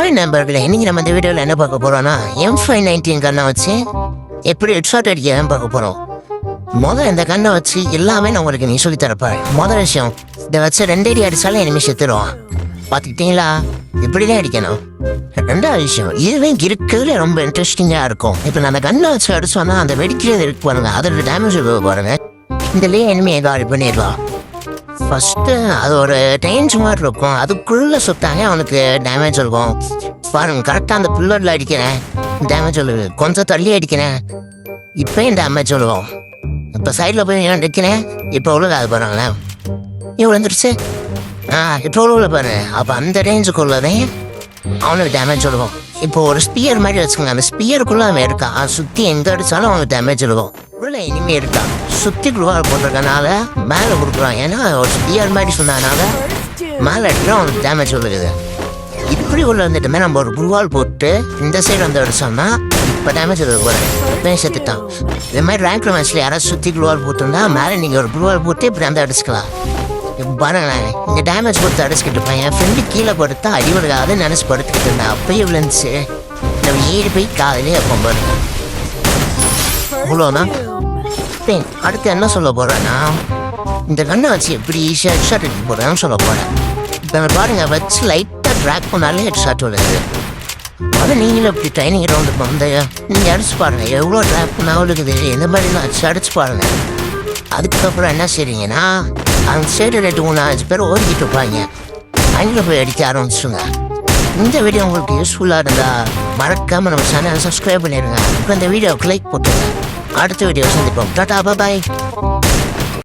Hi நண்பர்களே, இன்னைக்கு நம்ம இந்த வீடியோவில் என்ன பார்க்க போறோம்னா M519 கண்ணை வச்சு எப்படி ஹெட்ஷாட் அடிக்க பார்க்க போறோம். முதல்ல இந்த கண்ணை வச்சு எல்லாமே நான் உங்களுக்கு நீ சொல்லி தரப்ப. முதல் விஷயம், இதை வச்சு 2 அடி அடிச்சாலும் எனிமி செத்துருவான். பார்த்துக்கிட்டீங்களா? இப்படிதான் அடிக்கணும். ரெண்டாவது விஷயம், இதுவே இருக்கிறதுல ரொம்ப இன்ட்ரெஸ்டிங்காக இருக்கும். இப்போ நான் அந்த கண்ணை வச்சு அடிச்சோன்னா அந்த வெடிக்கிறது இருக்கு பாருங்க, அதோட டேமேஜ் பாருங்க. இதுலேயே எனிமியை காலி பண்ணிடலாம். ஃபஸ்ட்டு அது ஒரு ரேஞ்ச் மாதிரி இருக்கும், அதுக்குள்ளே சுத்தாங்க அவனுக்கு டேமேஜ் இருக்கும். பாருங்க, கரெக்டாக அந்த பில்லரில் அடிக்கிறேன், டேமேஜ் சொல்லுது. கொஞ்சம் தள்ளி அடிக்கிறேன், இப்போயும் டேமேஜ் சொல்லுவோம். இப்போ சைடில் போய் அடிக்கிறேன், இப்போ உள்ள பாருங்களேன், இவ்வளோ வந்துருச்சு. இப்போ உள்ள பாரு. அப்போ அந்த ரேஞ்சுக்குள்ளதே அவனுக்கு டேமேஜ் சொல்லுவோம். இப்போ ஒரு ஸ்பியர் மாதிரி வச்சுக்கோங்க, அந்த ஸ்பியருக்குள்ளே அவன் இருக்கான், சுற்றி எங்கே அடித்தாலும் அவனுக்கு டேமேஜ் சொல்லுவோம். உள்ள இனிமே இருக்கான், சுற்றி குழுவால் போட்டிருக்கனால மேலே கொடுக்குறான். ஏன்னா ஒரு ஸ்பியர் மாதிரி சொன்னதுனால மேலே எடுத்துகிட்டு அவனுக்கு டேமேஜ் சொல்லுது. இப்படி உள்ள வந்துட்டுமே நம்ம ஒரு குழுவால் போட்டு இந்த சைடு வந்து அடிச்சோம்னா இப்போ டேமேஜ் சொல்லுது போகிறேன், இப்போ செத்துட்டான். இது மாதிரி ரேங்க் மேட்ச்சில் யாராவது சுற்றி குழுவால் போட்டிருந்தா மேலே நீங்கள் ஒரு குழுவால் போட்டு இப்படி வந்து அடிச்சுக்கலாம். பாருங்களேன், இந்த டேமேஜ் கொடுத்து அடிச்சுக்கிட்டு இருப்பேன். என் ஃப்ரெண்டு கீழே படுத்தா அடிவடுக்காது நினச்சி படுத்துக்கிட்டு இருந்தேன். அப்பயே விழுந்துச்சு, நம்ம ஏறி போய் காலையிலே அப்போ பாருங்க. அவ்வளோதான். அடுத்து என்ன சொல்ல போகிறேன்னா, இந்த கண்ணை வச்சு எப்படி ஈஸியாக ஹெட்ஷாட் எடுக்க போகிறேன்னு சொல்ல போகிறேன். இப்போ பாருங்க, வச்சு லைட்டாக ட்ராக் பண்ணாலே ஹெட்ஷாட் வருது. அதை நீங்களும் இப்படி ட்ரைனிங் ரவுண்டு வந்து நீங்கள் அடிச்சு பாருங்கள், எவ்வளோ ட்ராக் பண்ணாலும் இருக்குது. எந்த மாதிரி நான் அடிச்சு பாருங்கள். அதுக்கப்புறம் என்ன செய்றீங்கன்னா, அந்த சைடு 2-3-4 பேர் ஓடிக்கிட்டு இருப்பாங்க, அங்கே போய் அடிக்க ஆரம்பிச்சுங்க. இந்த வீடியோ உங்களுக்கு யூஸ்ஃபுல்லாக இருந்தால் மறக்காமல் நம்ம சேனலை சப்ஸ்கிரைப் பண்ணிடுங்க. இப்போ இந்த வீடியோவுக்கு லைக் போட்டுருங்க. அடுத்த வீடியோ சந்திப்போம். டாடா, பாய்.